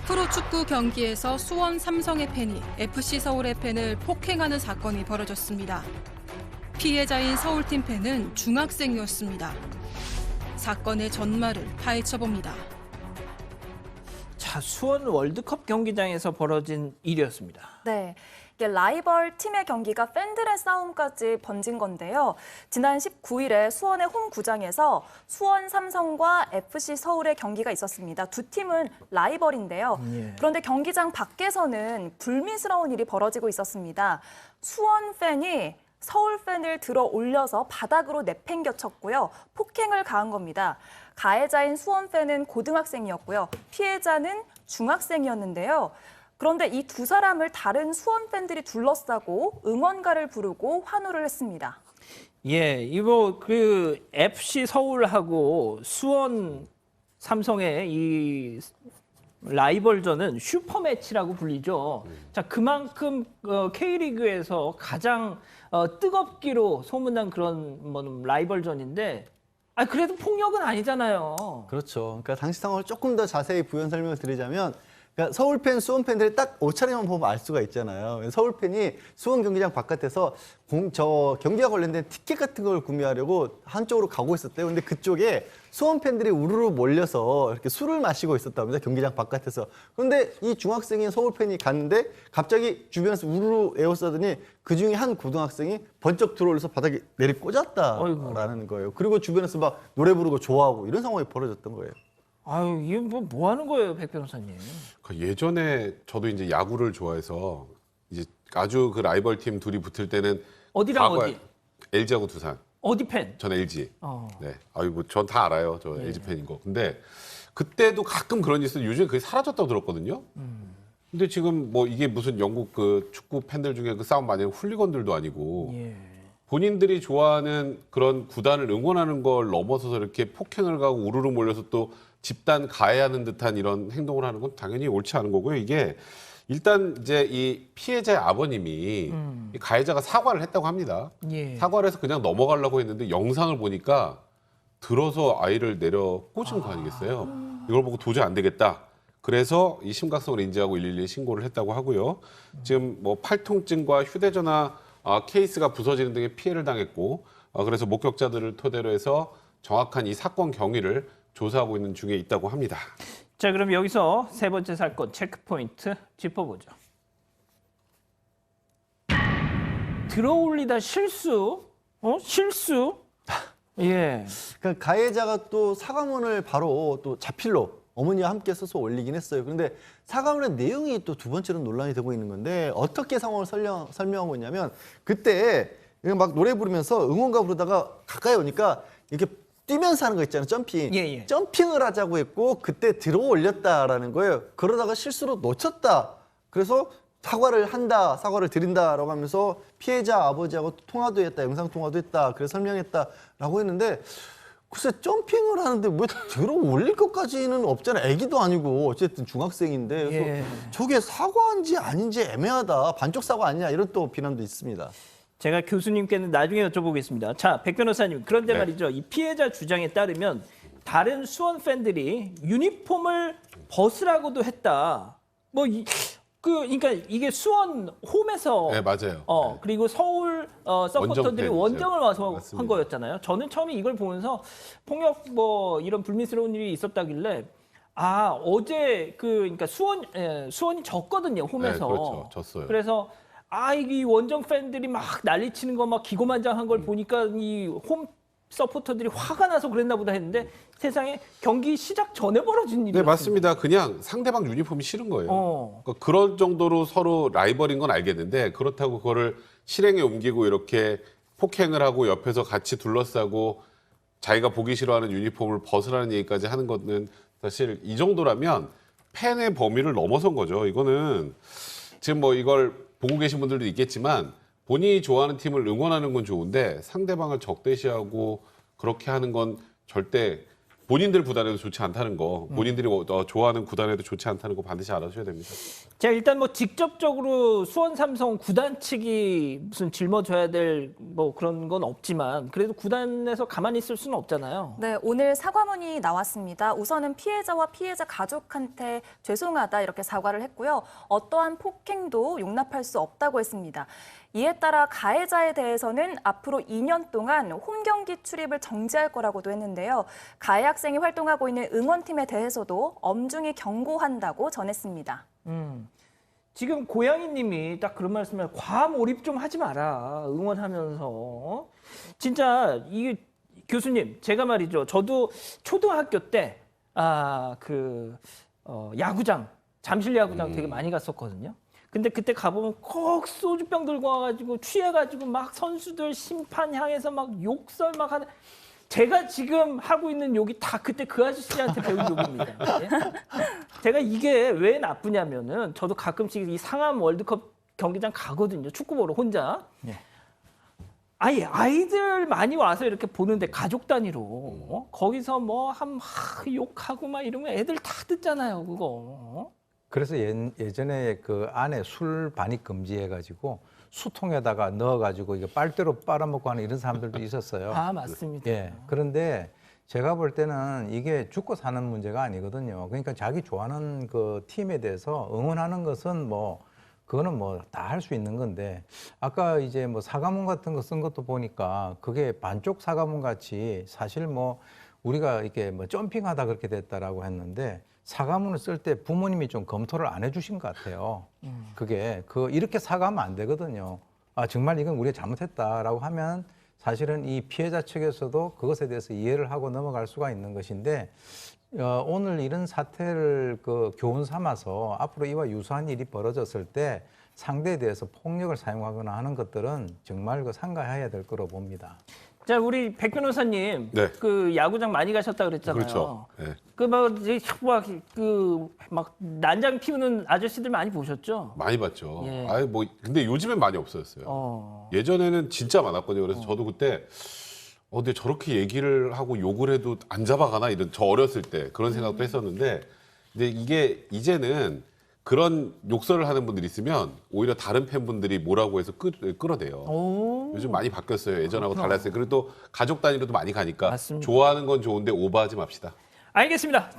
프로축구 경기에서 수원 삼성의 팬이 FC 서울의 팬을 폭행하는 사건이 벌어졌습니다. 피해자인 서울팀 팬은 중학생이었습니다. 사건의 전말을 파헤쳐봅니다. 자, 수원 월드컵 경기장에서 벌어진 일이었습니다. 네. 이게 라이벌 팀의 경기가 팬들의 싸움까지 번진 건데요. 지난 19일에 수원의 홈구장에서 수원 삼성과 FC 서울의 경기가 있었습니다. 두 팀은 라이벌인데요. 그런데 경기장 밖에서는 불미스러운 일이 벌어지고 있었습니다. 수원 팬이 서울 팬을 들어 올려서 바닥으로 내팽겨쳤고요. 폭행을 가한 겁니다. 가해자인 수원 팬은 고등학생이었고요. 피해자는 중학생이었는데요. 그런데 이 두 사람을 다른 수원 팬들이 둘러싸고 응원가를 부르고 환호를 했습니다. 예, 이거 그 FC 서울하고 수원 삼성의 이 라이벌전은 슈퍼매치라고 불리죠. 자, 그만큼 K리그에서 가장 뜨겁기로 소문난 그런 라이벌전인데, 그래도 폭력은 아니잖아요. 그렇죠. 그러니까 당시 상황을 조금 더 자세히 부연 설명을 드리자면, 그러니까 서울 팬, 수원 팬들이 딱 옷차림만 보면 알 수가 있잖아요. 서울 팬이 수원 경기장 바깥에서 경기와 관련된 티켓 같은 걸 구매하려고 한쪽으로 가고 있었대요. 근데 그쪽에 수원 팬들이 우르르 몰려서 이렇게 술을 마시고 있었답니다. 경기장 바깥에서. 그런데 이 중학생인 서울 팬이 갔는데 갑자기 주변에서 우르르 에워싸더니 그중에 한 고등학생이 번쩍 들어올려서 바닥에 내리 꽂았다라는 거예요. 그리고 주변에서 막 노래 부르고 좋아하고 이런 상황이 벌어졌던 거예요. 아유, 이게 뭐 하는 거예요, 백 변호사님? 예전에 저도 이제 야구를 좋아해서 이제 아주 그 라이벌 팀 둘이 붙을 때는 어디랑 어디? LG하고 두산. 어디 팬? 전 LG. 네. 아이고 전 다 알아요. 저 LG 팬인 거. 근데 그때도 가끔 그런 일이 있어요. 요즘에 그게 사라졌다고 들었거든요. 근데 지금 뭐 이게 무슨 영국 그 축구 팬들 중에 그 싸움 많이 하는 훌리건들도 아니고 본인들이 좋아하는 그런 구단을 응원하는 걸 넘어서서 이렇게 폭행을 가고 우르르 몰려서 또 집단 가해하는 듯한 이런 행동을 하는 건 당연히 옳지 않은 거고요. 이게 일단 이제 이 피해자의 아버님이 이 가해자가 사과를 했다고 합니다. 사과를 해서 그냥 넘어가려고 했는데 영상을 보니까 들어서 아이를 내려 꽂은 거 아니겠어요? 이걸 보고 도저히 안 되겠다. 그래서 이 심각성을 인지하고 112에 신고를 했다고 하고요. 지금 뭐 팔통증과 휴대전화 케이스가 부서지는 등의 피해를 당했고, 그래서 목격자들을 토대로 해서 정확한 이 사건 경위를 조사하고 있는 중에 있다고 합니다. 자, 그럼 여기서 세 번째 사건 체크포인트 짚어보죠. 들어올리다 실수? 실수? 예. 그러니까 가해자가 또 사과문을 바로 또 자필로 어머니와 함께 써서 올리긴 했어요. 그런데 사과문의 내용이 또 두 번째로 논란이 되고 있는 건데 어떻게 상황을 설명하고 있냐면 그때 막 노래 부르면서 응원가 부르다가 가까이 오니까 이렇게 뛰면서 하는 거 있잖아요. 점핑. 점핑을 하자고 했고 그때 들어 올렸다라는 거예요. 그러다가 실수로 놓쳤다. 그래서 사과를 드린다라고 하면서 피해자 아버지하고 통화도 했다. 영상 통화도 했다. 그래서 설명했다라고 했는데 글쎄 점핑을 하는데 왜 들어 올릴 것까지는 없잖아요. 애기도 아니고 어쨌든 중학생인데 그래서 저게 사과인지 아닌지 애매하다. 반쪽 사과 아니냐 이런 또 비난도 있습니다. 제가 교수님께는 나중에 여쭤보겠습니다. 자, 백 변호사님, 그런데 말이죠. 이 피해자 주장에 따르면 다른 수원 팬들이 유니폼을 벗으라고도 했다. 그러니까 이게 수원 홈에서 네, 맞아요. 그리고 서울 서포터들이 원정을 와서 맞습니다. 한 거였잖아요. 저는 처음에 이걸 보면서 폭력 이런 불미스러운 일이 있었다길래 어제 그러니까 수원이 졌거든요, 홈에서. 네, 그렇죠. 졌어요. 그래서 이 원정 팬들이 막 난리치는 거 막 기고만장한 걸 보니까 이 홈 서포터들이 화가 나서 그랬나 보다 했는데 세상에 경기 시작 전에 벌어진 일이었습니다. 네, 맞습니다. 그냥 상대방 유니폼이 싫은 거예요. 그러니까 그런 정도로 서로 라이벌인 건 알겠는데 그렇다고 그거를 실행에 옮기고 이렇게 폭행을 하고 옆에서 같이 둘러싸고 자기가 보기 싫어하는 유니폼을 벗으라는 얘기까지 하는 거는 사실 이 정도라면 팬의 범위를 넘어선 거죠. 이거는 지금 뭐 이걸 보고 계신 분들도 있겠지만 본인이 좋아하는 팀을 응원하는 건 좋은데 상대방을 적대시하고 그렇게 하는 건 절대 본인들 구단에도 좋지 않다는 거, 본인들이 좋아하는 구단에도 좋지 않다는 거 반드시 알아주셔야 됩니다. 자, 일단 뭐 직접적으로 수원 삼성 구단 측이 무슨 짊어져야 될 뭐 그런 건 없지만 그래도 구단에서 가만히 있을 수는 없잖아요. 네, 오늘 사과문이 나왔습니다. 우선은 피해자와 피해자 가족한테 죄송하다 이렇게 사과를 했고요. 어떠한 폭행도 용납할 수 없다고 했습니다. 이에 따라 가해자에 대해서는 앞으로 2년 동안 홈경기 출입을 정지할 거라고도 했는데요. 가해 학생이 활동하고 있는 응원팀에 대해서도 엄중히 경고한다고 전했습니다. 지금 고양이님이 딱 그런 말씀을 과몰입 좀 하지 마라. 응원하면서. 진짜 이게 교수님, 제가 말이죠. 저도 초등학교 때 야구장, 잠실 야구장 되게 많이 갔었거든요. 근데 그때 가보면 꼭 소주병 들고 와가지고 취해가지고 막 선수들 심판 향해서 막 욕설 막 하는. 제가 지금 하고 있는 욕이 다 그때 그 아저씨한테 배운 욕입니다. 예? 제가 이게 왜 나쁘냐면은 저도 가끔씩 이 상암 월드컵 경기장 가거든요. 축구 보러 혼자. 아이들 많이 와서 이렇게 보는데 가족 단위로 거기서 뭐 욕하고 막 이러면 애들 다 듣잖아요. 그거. 그래서 예전에 그 안에 술 반입 금지해가지고 수통에다가 넣어가지고 이거 빨대로 빨아먹고 하는 이런 사람들도 있었어요. 아, 맞습니다. 예. 그런데 제가 볼 때는 이게 죽고 사는 문제가 아니거든요. 그러니까 자기 좋아하는 그 팀에 대해서 응원하는 것은 그거는 다 할 수 있는 건데 아까 이제 사과문 같은 거 쓴 것도 보니까 그게 반쪽 사과문 같이 사실 우리가 이렇게 점핑하다 그렇게 됐다라고 했는데 사과문을 쓸 때 부모님이 좀 검토를 안 해주신 것 같아요. 그게 이렇게 사과하면 안 되거든요. 정말 이건 우리가 잘못했다라고 하면 사실은 이 피해자 측에서도 그것에 대해서 이해를 하고 넘어갈 수가 있는 것인데 오늘 이런 사태를 교훈 삼아서 앞으로 이와 유사한 일이 벌어졌을 때 상대에 대해서 폭력을 사용하거나 하는 것들은 정말 삼가해야 될 거로 봅니다. 자, 우리 백 변호사님, 네. 그 야구장 많이 가셨다 그랬잖아요. 그렇죠. 네. 막 난장 피우는 아저씨들 많이 보셨죠? 많이 봤죠. 예. 근데 요즘엔 많이 없어졌어요. 예전에는 진짜 많았거든요. 그래서 저도 그때 근데 저렇게 얘기를 하고 욕을 해도 안 잡아가나 저 어렸을 때 그런 생각도 했었는데 근데 이게 이제는 그런 욕설을 하는 분들이 있으면 오히려 다른 팬분들이 뭐라고 해서 끌어대요. 요즘 많이 바뀌었어요. 예전하고 달랐어요. 그리고 또 가족 단위로도 많이 가니까 맞습니다. 좋아하는 건 좋은데 오버하지 맙시다. 알겠습니다.